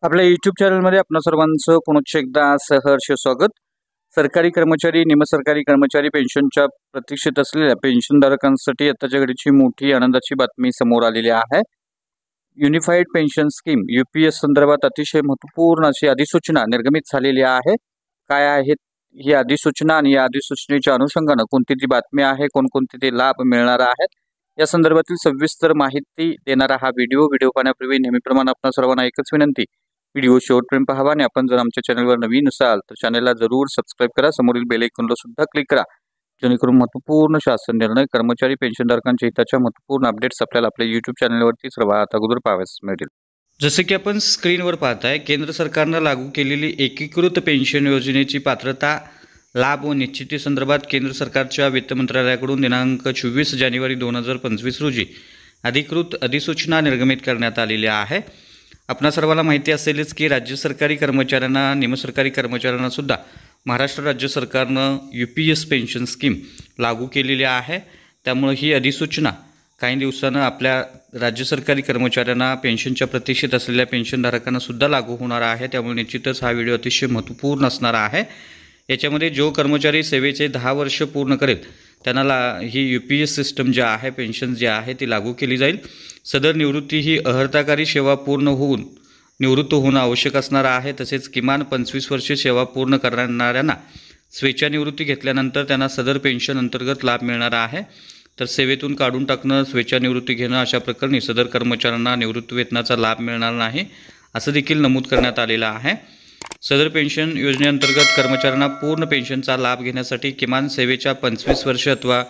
आपल्या YouTube चॅनलमध्ये आपणा सर्वांचं पुनश्च एकदा सहर्ष स्वागत। सरकारी कर्मचारी, निमसरकारी कर्मचारी पेन्शनच्या प्रतीक्षेत असलेल्या पेन्शनधारकांसाठी आताच्या घडीची मोठी आनंदाची बातमी समोर आलेली आहे। युनिफाईड पेन्शन स्कीम UPS संदर्भात अतिशय महत्त्वपूर्ण अशी अधिसूचना निर्गमित झालेली आहे। काय आहे ही अधिसूचना आणि या अधिसूचनेच्या अनुषंगाने कोणती ती बातमी आहे, कोणकोणते ते लाभ मिळणार आहेत, या संदर्भातील सविस्तर माहिती देणारा हा व्हिडिओ पाहण्यापूर्वी नेहमीप्रमाणे आपणा सर्वांना एकच विनंती, व्हिडिओ शेवटपर्यंत पाहावा आणि आपण जर आमच्या चॅनलवर नवीन असाल तर चॅनलला जरूर सबस्क्राइब करा, समोरील बेल आयकॉनला सुद्धा क्लिक करा, जेणेकरून महत्त्वपूर्ण शासन निर्णय, कर्मचारी पेन्शनधारकांच्या हिताच्या महत्त्वपूर्ण अपडेट्स आपल्याला आपल्या YouTube चॅनलवरती सर्वात अगोदर पाहावयास मिळतील। जसे की आपण स्क्रीनवर पाहताय, केंद्र सरकारने लागू केलेली एकीकृत पेन्शन योजनेची पात्रता, लाभ व निश्चिती संदर्भात केंद्र सरकारच्या वित्त मंत्रालयाकडून दिनांक 24 जानेवारी 2025 रोजी अधिकृत अधिसूचना निर्गमित करण्यात आलेली आहे। आपणा सर्वांना माहिती असेलच की राज्य सरकारी कर्मचाऱ्यांना, निमसरकारी कर्मचाऱ्यांना सुद्धा महाराष्ट्र राज्य सरकारनं UPS पेन्शन स्कीम लागू केलेली आहे। त्यामुळे ही अधिसूचना काही दिवसांनी आपल्या राज्य सरकारी कर्मचाऱ्यांना, पेन्शनच्या प्रतीक्षेत असलेल्या पेन्शनधारकांना सुद्धा लागू होणार आहे। त्यामुळे निश्चितच हा व्हिडिओ अतिशय महत्त्वपूर्ण असणार आहे। याच्यामध्ये जो कर्मचारी सेवेचे 10 वर्ष पूर्ण करेल त्यांना ही UPS सिस्टम जी आहे, पेन्शन जी आहे ती लागू केली जाईल। सदर निवृत्ती ही अर्हताकारी सेवा पूर्ण होऊन निवृत्त होणं आवश्यक असणार आहे। तसेच किमान 25 वर्षे सेवा पूर्ण करणाऱ्यांना स्वेच्छानिवृत्ती घेतल्यानंतर त्यांना सदर पेन्शन अंतर्गत लाभ मिळणार आहे। तर सेवेतून काढून टाकणं, स्वेच्छानिवृत्ती घेणं अशा प्रकरणी सदर कर्मचाऱ्यांना निवृत्तीवेतनाचा लाभ मिळणार नाही, असं देखील नमूद करण्यात आलेलं आहे। सदर पेन्शन योजनेअंतर्गत कर्मचाऱ्यांना पूर्ण पेन्शनचा लाभ घेण्यासाठी किमान सेवेच्या 25 वर्ष अथवा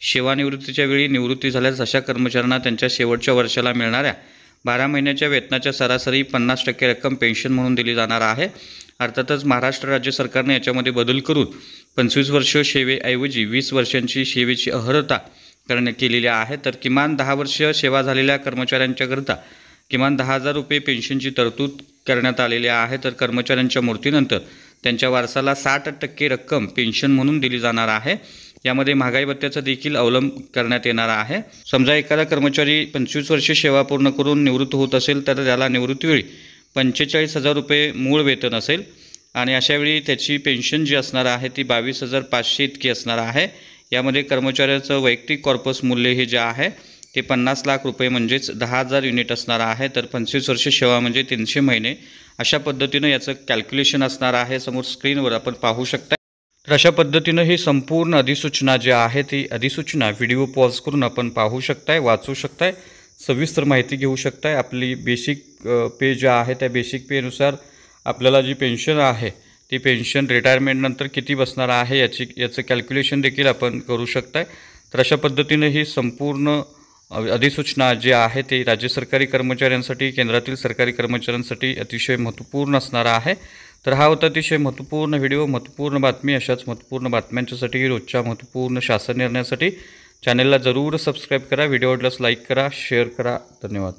सेवानिवृत्तीच्या वेळी निवृत्ती झाल्यास अशा कर्मचाऱ्यांना त्यांच्या शेवटच्या वर्षाला मिळणाऱ्या 12 महिन्याच्या वेतनाच्या सरासरी 50% रक्कम पेन्शन म्हणून दिली जाणार आहे। अर्थातच महाराष्ट्र राज्य सरकारने याच्यामध्ये बदल करून 25 वर्ष सेवेऐवजी 20 वर्षांची सेवेची अर्हता केलेली आहे। तर किमान 10 वर्ष सेवा झालेल्या कर्मचाऱ्यांच्याकरता किमान 10,000 रुपये पेन्शनची तरतूद करण्यात आलेली आहे। तर कर्मचाऱ्यांच्या मृत्यूनंतर त्यांच्या वारसाला 60% रक्कम पेन्शन म्हणून दिली जाणार आहे। यामध्ये महागाई भत्त्याचा देखील अवलंब करण्यात येणार आहे। समजा एखादा कर्मचारी 25 वर्षे सेवा पूर्ण करून निवृत्त होत असेल तर त्याला निवृत्तीवेळी 45,000 रुपये मूळ वेतन असेल आणि अशावेळी त्याची पेन्शन जी असणार आहे ती 22,500 इतकी असणार आहे। यामध्ये कर्मचाऱ्याचं वैयक्तिक कॉर्पस मूल्य हे जे आहे ते 50 लाख रुपये म्हणजेच 10,000 युनिट असणार आहे। तर 25 वर्षे सेवा म्हणजे 300 महिने, अशा पद्धतीनं याचं कॅल्क्युलेशन असणार आहे। समोर स्क्रीनवर आपण पाहू शकता। तर अशा पद्धतीनं ही संपूर्ण अधिसूचना जी आहे ती अधिसूचना व्हिडिओ पॉज करून आपण पाहू शकताय, वाचू शकताय, सविस्तर माहिती घेऊ शकताय। आपली बेसिक पे जे आहे त्या बेसिक पेनुसार आपल्याला जी पेन्शन आहे ती पेन्शन रिटायरमेंट नंतर किती बसणार आहे याचं कॅल्क्युलेशन देखील आपण करू शकताय। तर अशा पद्धतीनं ही संपूर्ण अधिसूचना जी आहे ती राज्य सरकारी कर्मचाऱ्यांसाठी, केंद्रातील सरकारी कर्मचाऱ्यांसाठी अतिशय महत्त्वपूर्ण असणार आहे। तर हा होता अतिशय महत्त्वपूर्ण व्हिडिओ, महत्त्वपूर्ण बातमी। अशाच महत्त्वपूर्ण बातम्यांच्यासाठी, रोजच्या महत्त्वपूर्ण शासन निर्णयासाठी चॅनलला जरूर सबस्क्राईब करा, व्हिडिओ आवडल्यास लाईक करा, शेअर करा। धन्यवाद।